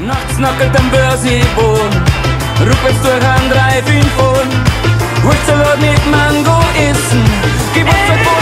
Nachts nackelt am Börsiboden, rückwärts durch ein 3-5 Holst du mit Mango essen, Geburtstag